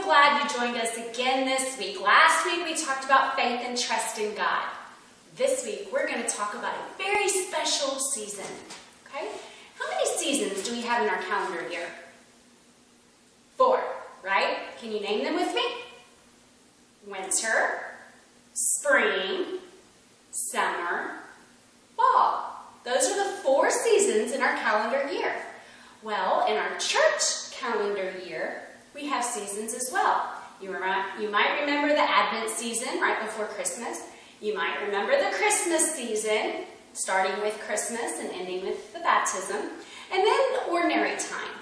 glad you joined us again this week. Last week we talked about faith and trust in God. This week we're going to talk about a very special season. Okay? How many seasons do we have in our calendar year? 4, right? Can you name them with me? Winter, spring, summer, fall. Those are the 4 seasons in our calendar year. Well, in our church calendar year, we have seasons as well. You might remember the Advent season right before Christmas. You might remember the Christmas season, starting with Christmas and ending with the baptism. And then the ordinary time.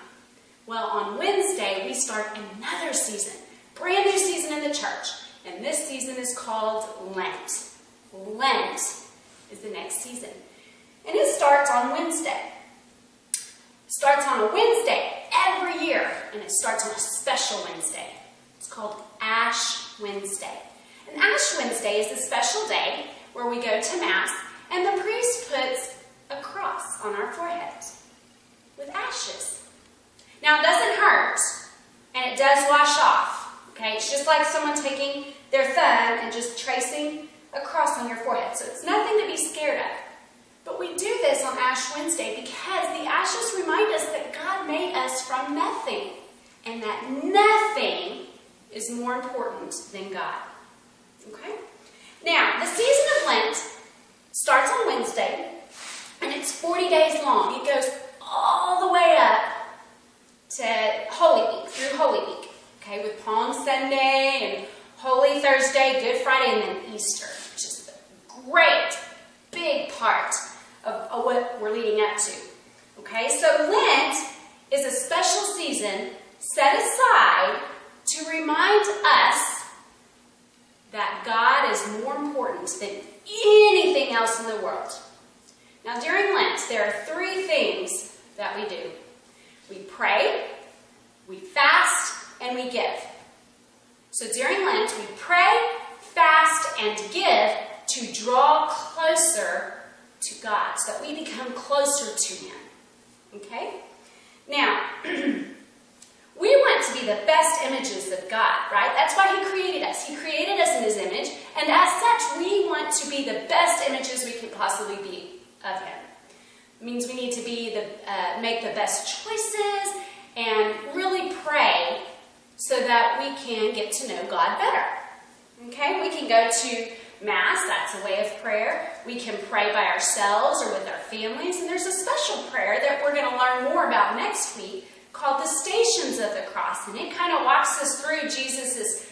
Well, on Wednesday, we start another season, brand new season in the church. And this season is called Lent. Lent is the next season. And it starts on Wednesday. It starts on a Wednesday every year, and it starts on a special Wednesday. It's called Ash Wednesday. And Ash Wednesday is a special day where we go to Mass, and the priest puts a cross on our foreheads with ashes. Now, it doesn't hurt, and it does wash off. Okay? It's just like someone taking their thumb and just tracing a cross on your forehead. So it's nothing to be scared of. But we do this on Ash Wednesday because the ashes remind us that God made us from nothing, and that nothing is more important than God. Okay? Now, the season of Lent starts on Wednesday, and it's 40 days long. It goes all the way up to Holy Week, through Holy Week, okay, with Palm Sunday and Holy Thursday, Good Friday, and then Easter, which is a great, big part of what we're leading up to. Okay, so Lent is a special season set aside to remind us that God is more important than anything else in the world. Now, during Lent, there are 3 things that we do. We pray, we fast, and we give. So during Lent, we pray, fast, and give to draw closer to God, so that we become closer to Him. Okay? Now, we want to be the best images of God, right? That's why He created us. He created us in His image, and as such, we want to be the best images we can possibly be of Him. It means we need to be make the best choices and really pray so that we can get to know God better. Okay? We can go to Mass, that's a way of prayer. We can pray by ourselves or with our families. And there's a special prayer that we're going to learn more about next week called the Stations of the Cross. And it kind of walks us through Jesus'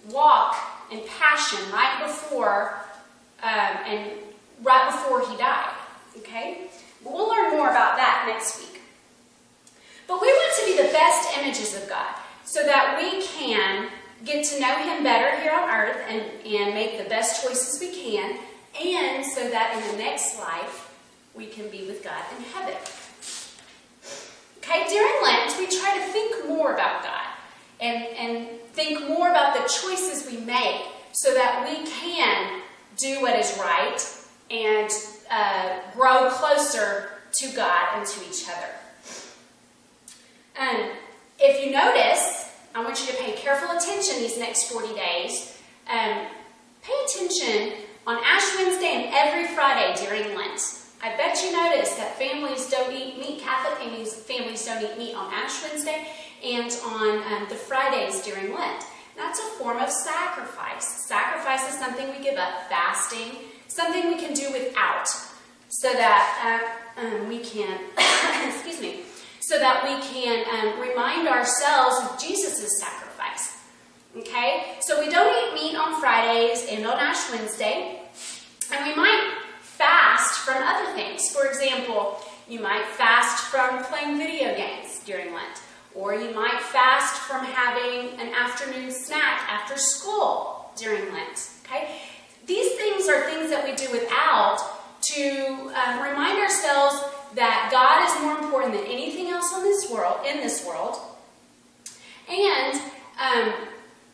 walk and passion right before He died. Okay? But we'll learn more about that next week. But we want to be the best images of God so that we can get to know Him better here on earth and make the best choices we can, and so that in the next life we can be with God in heaven. Okay, during Lent we try to think more about God and think more about the choices we make so that we can do what is right and grow closer to God and to each other. If you notice, I want you to pay careful attention these next 40 days. Pay attention on Ash Wednesday and every Friday during Lent. I bet you noticed that families don't eat meat. Catholic families don't eat meat on Ash Wednesday and on the Fridays during Lent. That's a form of sacrifice. Sacrifice is something we give up. Fasting, something we can do without, so that we can, excuse me, so that we can remind ourselves of Jesus' sacrifice. Okay? So we don't eat meat on Fridays and on Ash Wednesday. And we might fast from other things. For example, you might fast from playing video games during Lent. Or you might fast from having an afternoon snack after school during Lent. Okay? These things are things that we do without to remind ourselves that God is more important than anything else in this world, and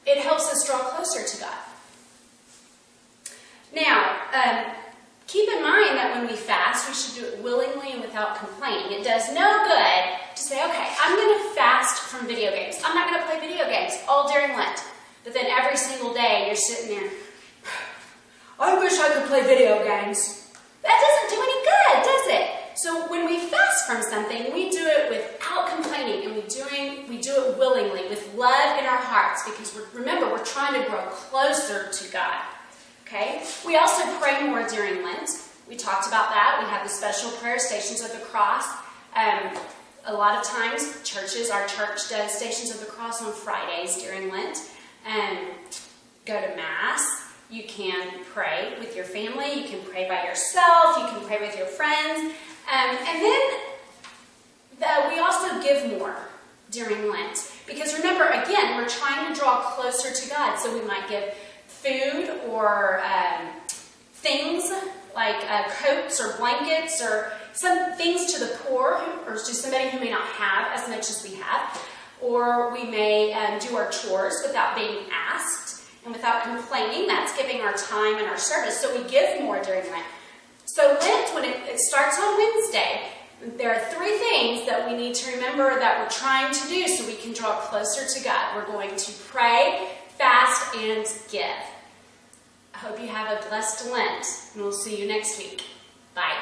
it helps us draw closer to God. Now, Keep in mind that when we fast, we should do it willingly and without complaining. It does no good to say, okay, I'm going to fast from video games. I'm not going to play video games all during Lent. But then every single day you're sitting there, I wish I could play video games. That doesn't do any good, does it? So when we fast from something, we do it without complaining, and we do it willingly, with love in our hearts, because remember, we're trying to grow closer to God. Okay? We also pray more during Lent. We talked about that. We have the special prayer Stations of the Cross. A lot of times, our church does Stations of the Cross on Fridays during Lent. Go to Mass. You can pray with your family. You can pray by yourself. You can pray with your friends. And then we also give more during Lent. Because remember, again, we're trying to draw closer to God. So we might give food or things like coats or blankets or some things to the poor or to somebody who may not have as much as we have. Or we may do our chores without being asked and without complaining. That's giving our time and our service. So we give more during Lent. So Lent, when it starts on Wednesday, there are 3 things that we need to remember that we're trying to do so we can draw closer to God. We're going to pray, fast, and give. I hope you have a blessed Lent, and we'll see you next week. Bye.